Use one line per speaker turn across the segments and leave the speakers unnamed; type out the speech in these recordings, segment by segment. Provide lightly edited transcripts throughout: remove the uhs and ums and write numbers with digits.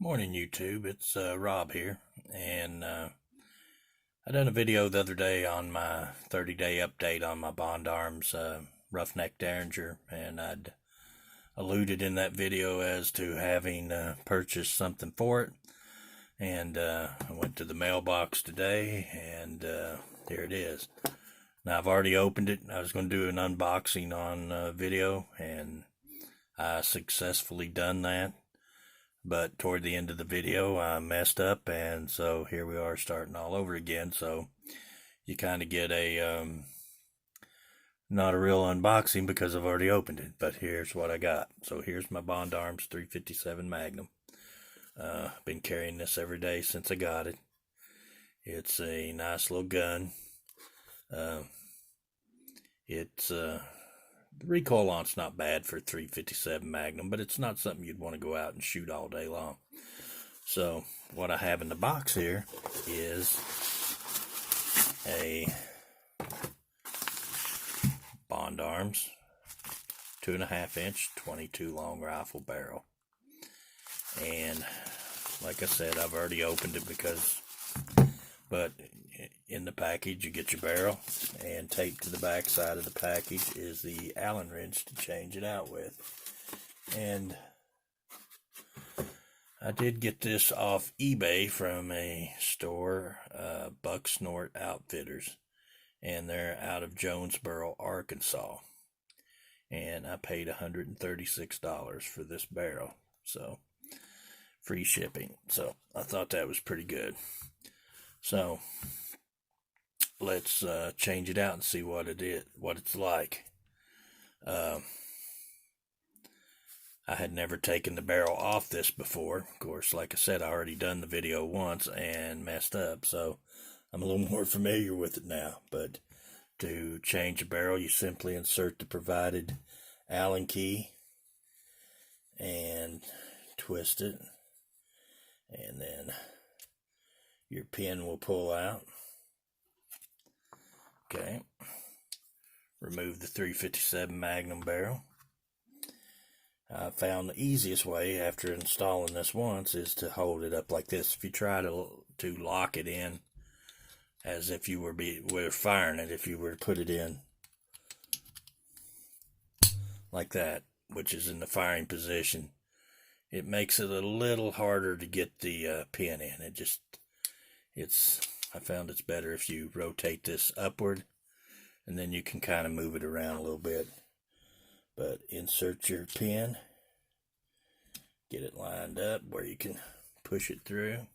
Morning YouTube, it's Rob here, and I done a video the other day on my 30-day update on my Bond Arms roughneck Derringer, and I'd alluded in that video as to having purchased something for it, and I went to the mailbox today, and here it is. Now I've already opened it. I was going to do an unboxing on video, and I successfully done that. But toward the end of the video, I messed up, and so here we are starting all over again. So you kind of get a not a real unboxing because I've already opened it. But here's what I got. So here's my Bond Arms 357 Magnum. Been carrying this every day since I got it. It's a nice little gun. The recoil on it's not bad for 357 Magnum, but it's not something you'd want to go out and shoot all day long. So what I have in the box here is a Bond Arms 2.5-inch 22 long rifle barrel. And like I said, I've already opened it but in the package you get your barrel, and taped to the back side of the package is the Allen wrench to change it out with. And I did get this off eBay from a store, Buck Snort Outfitters, and they're out of Jonesboro, Arkansas, and I paid $136 for this barrel, so free shipping. So I thought that was pretty good. So let's change it out and see what it's like. I had never taken the barrel off this before. Of course, like I said, I already done the video once and messed up, so I'm a little more familiar with it now. But to change a barrel, you simply insert the provided Allen key and twist it, and then your pin will pull out. Okay, remove the 357 Magnum barrel. I found the easiest way after installing this once is to hold it up like this. If you try to lock it in as if you were firing it, if you were to put it in like that, which is in the firing position, it makes it a little harder to get the pin in. I found it's better if you rotate this upward, and then you can kind of move it around a little bit. But insert your pin, get it lined up where you can push it through.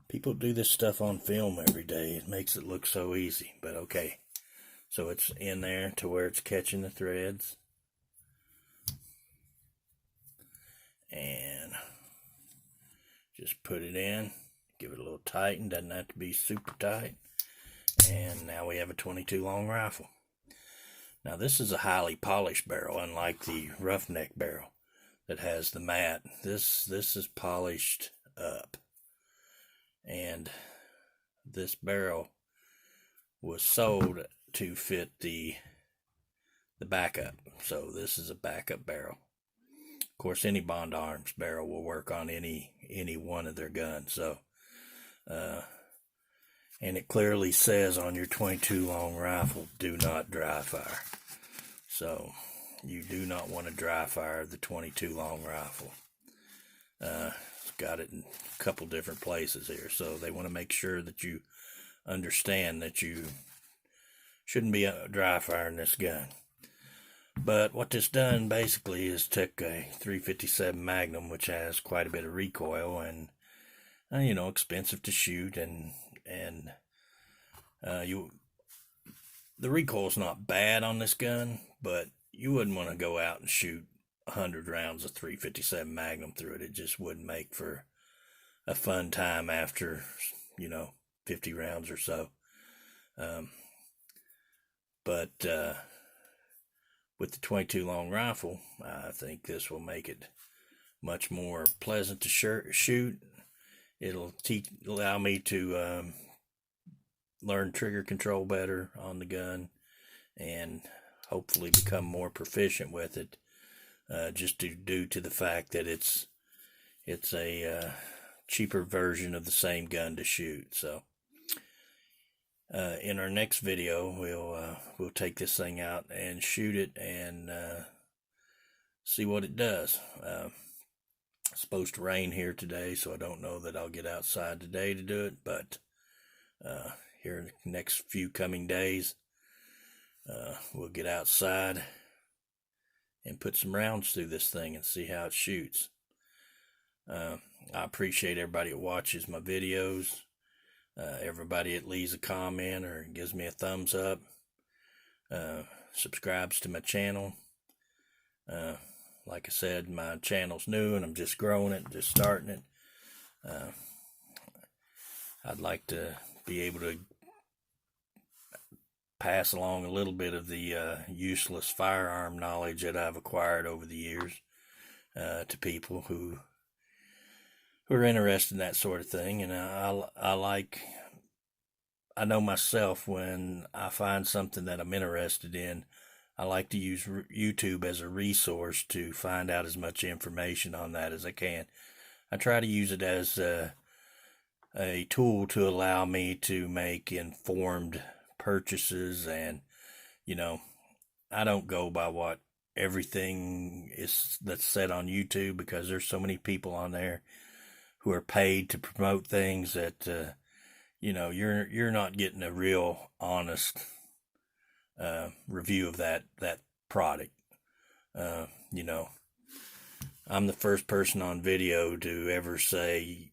People do this stuff on film every day. It makes it look so easy, but okay. So it's in there to where it's catching the threads. And just put it in, give it a little tighten, doesn't have to be super tight. And now we have a 22 long rifle. Now this is a highly polished barrel, unlike the roughneck barrel that has the matte. This is polished up. And this barrel was sold to fit the backup. So this is a backup barrel. Of course, any Bond Arms barrel will work on any one of their guns. So, and it clearly says on your 22 long rifle, do not dry fire. So you do not want to dry fire the 22 long rifle. It's got it in a couple different places here. So they want to make sure that you understand that you shouldn't be dry firing this gun. But what this done basically is took a 357 Magnum, which has quite a bit of recoil and expensive to shoot, and the recoil's not bad on this gun, but you wouldn't want to go out and shoot 100 rounds of 357 Magnum through it. It just wouldn't make for a fun time after 50 rounds or so. But with the 22 long rifle, I think this will make it much more pleasant to shoot. It'll allow me to learn trigger control better on the gun, and hopefully become more proficient with it just due to the fact that it's a cheaper version of the same gun to shoot. So in our next video, we'll take this thing out and shoot it and see what it does. It's supposed to rain here today, so I don't know that I'll get outside today to do it, but here in the next few coming days, we'll get outside and put some rounds through this thing and see how it shoots. I appreciate everybody that watches my videos, everybody that leaves a comment or gives me a thumbs up, subscribes to my channel. Like I said, my channel's new and I'm just growing it, just starting it. I'd like to be able to pass along a little bit of the useless firearm knowledge that I've acquired over the years to people who are interested in that sort of thing. And I know myself, when I find something that I'm interested in, I like to use YouTube as a resource to find out as much information on that as I can. I try to use it as a tool to allow me to make informed purchases, and I don't go by what everything is that's said on YouTube, because there's so many people on there who are paid to promote things that you're not getting a real honest review of that product. I'm the first person on video to ever say,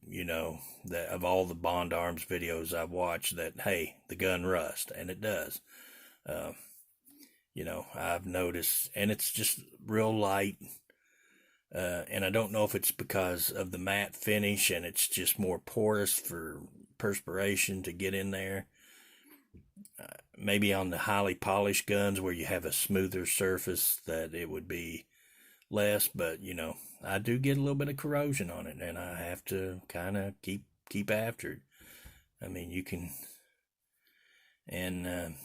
that of all the Bond Arms videos I've watched, that, hey, the gun rusts, and it does. I've noticed, and it's just real light, and I don't know if it's because of the matte finish and it's just more porous for perspiration to get in there. Maybe on the highly polished guns where you have a smoother surface that it would be less, but I do get a little bit of corrosion on it, and I have to kind of keep after it. I mean, you can, and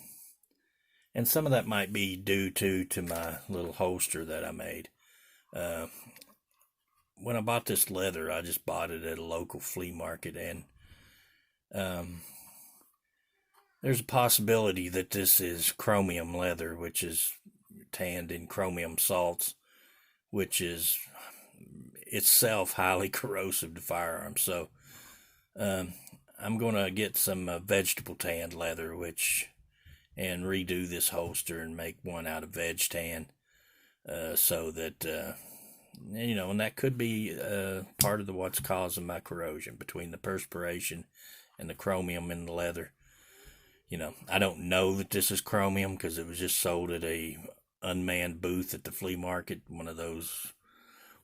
some of that might be due to my little holster that I made. When I bought this leather, I just bought it at a local flea market, and there's a possibility that this is chromium leather, which is tanned in chromium salts, which is itself highly corrosive to firearms. So I'm going to get some vegetable tanned leather, and redo this holster and make one out of veg tan, so that and that could be part of what's causing my corrosion, between the perspiration and the chromium in the leather. I don't know that this is chromium, because it was just sold at a unmanned booth at the flea market, one of those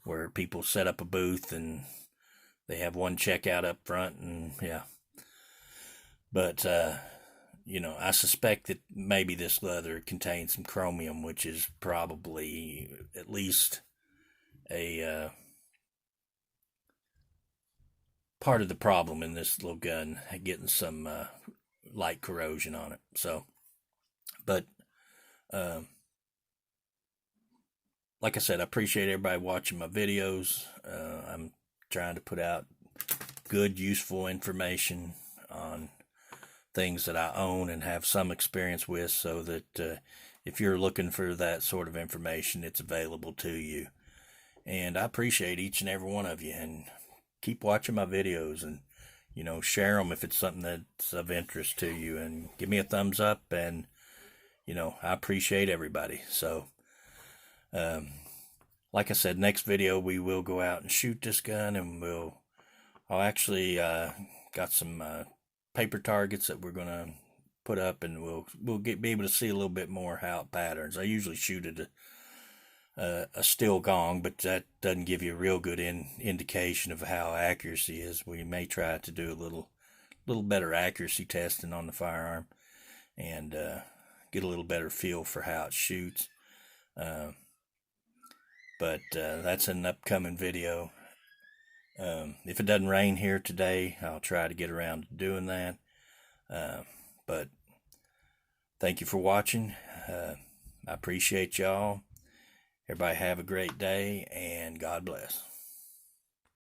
where people set up a booth and they have one checkout up front, and yeah. But I suspect that maybe this leather contains some chromium, which is probably at least a part of the problem in this little gun, getting some light corrosion on it. So, but like I said, I appreciate everybody watching my videos. I'm trying to put out good, useful information on things that I own and have some experience with, so that if you're looking for that sort of information, it's available to you. And I appreciate each and every one of you, and keep watching my videos, and share them if it's something that's of interest to you, and give me a thumbs up, and I appreciate everybody. So like I said, next video we will go out and shoot this gun, and I'll actually got some paper targets that we're gonna put up, and we'll be able to see a little bit more how it patterns. I usually shoot at a steel gong, but that doesn't give you a real good indication of how accuracy is. We may try to do a little better accuracy testing on the firearm, and get a little better feel for how it shoots. But that's an upcoming video. If it doesn't rain here today, I'll try to get around to doing that. But thank you for watching. I appreciate y'all. Everybody have a great day, and God bless.